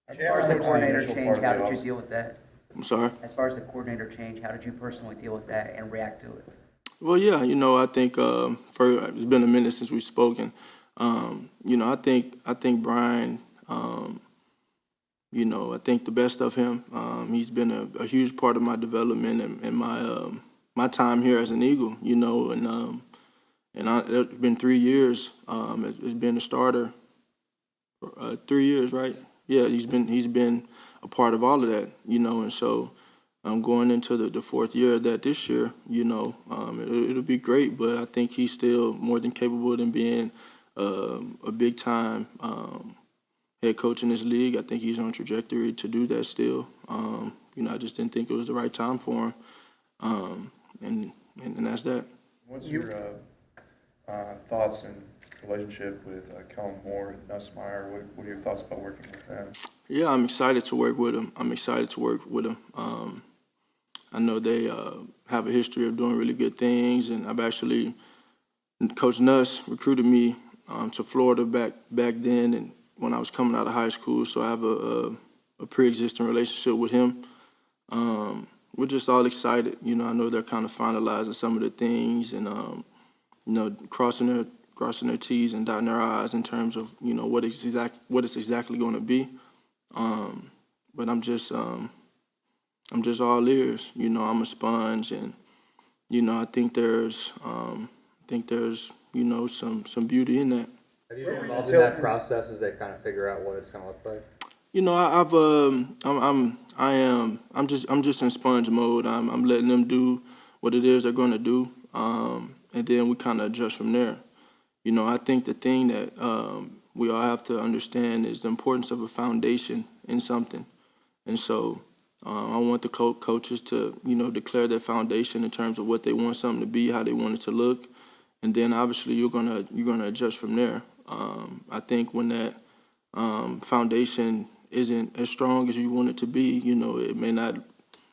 As far as the coordinator change, how did you deal with that? I'm sorry. As far as the coordinator change, how did you personally deal with that and react to it? Well, yeah, I think it's been a minute since we've spoken. I think Brian. I think the best of him. He's been a huge part of my development and my time here as an Eagle. It's been 3 years. It's been a starter for 3 years, right? Yeah, he's been a part of all of that. And so I'm going into the fourth year of that this year. It'll be great, but I think he's still more than capable of being a big time head coach in this league. I think he's on trajectory to do that still. I just didn't think it was the right time for him, and that's that. What's your thoughts and relationship with Kellen Moore and Nussmeier? What are your thoughts about working with them? Yeah, I'm excited to work with him. I know they have a history of doing really good things, and Coach Nuss recruited me to Florida back then, and when I was coming out of high school, so I have a pre-existing relationship with him. We're just all excited. I know they're kind of finalizing some of the things and crossing their T's and dotting their I's in terms of what it's exactly going to be. But I'm just all ears. I'm a sponge, and I think there's some beauty in that. Have you been involved in that process as they kind of figure out what it's going to look like? I'm just in sponge mode. I'm letting them do what it is they're going to do, and then we kind of adjust from there. I think the thing that we all have to understand is the importance of a foundation in something, and so I want the coaches to declare their foundation in terms of what they want something to be, how they want it to look, and then obviously you're gonna adjust from there. I think when that foundation isn't as strong as you want it to be, it may not,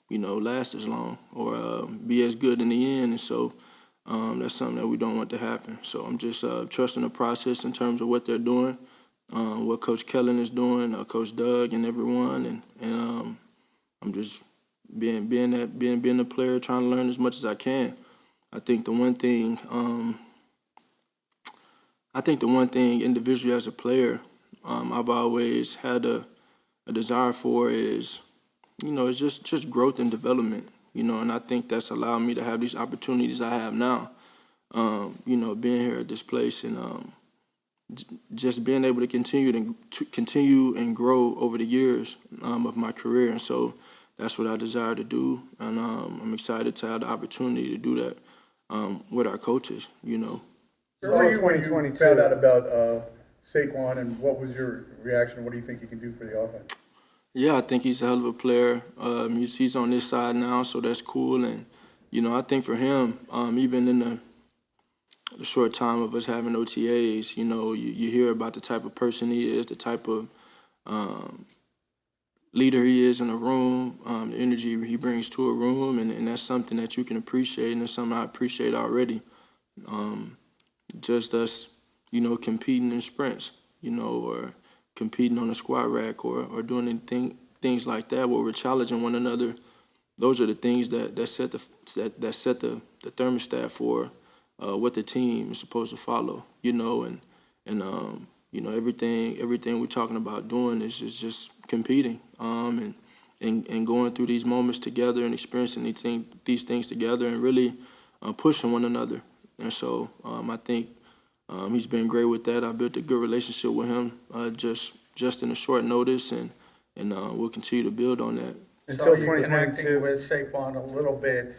last as long or be as good in the end. And so that's something that we don't want to happen. So I'm just trusting the process in terms of what they're doing, what Coach Kellen is doing, Coach Doug, and everyone, and I'm just being a player, trying to learn as much as I can. I think the one thing individually as a player, I've always had a desire for is just growth and development, and I think that's allowed me to have these opportunities I have now, being here at this place and just being able to continue and grow over the years of my career. And so that's what I desire to do, and I'm excited to have the opportunity to do that with our coaches. Where were you when you found out about Saquon, and what was your reaction? What do you think he can do for the offense? Yeah, I think he's a hell of a player. He's on this side now, so that's cool. And I think for him, even in the short time of us having OTAs, you hear about the type of person he is, the type of leader he is in a room, the energy he brings to a room, and that's something that you can appreciate, and it's something I appreciate already. Just us, competing in sprints, or competing on a squat rack or doing things like that where we're challenging one another. Those are the things that set the thermostat for what the team is supposed to follow, and everything we're talking about doing is just competing, and going through these moments together and experiencing these things together and really pushing one another. And so I think he's been great with that. I built a good relationship with him just in a short notice, and we'll continue to build on that. Until 2022, with Saquon a little bit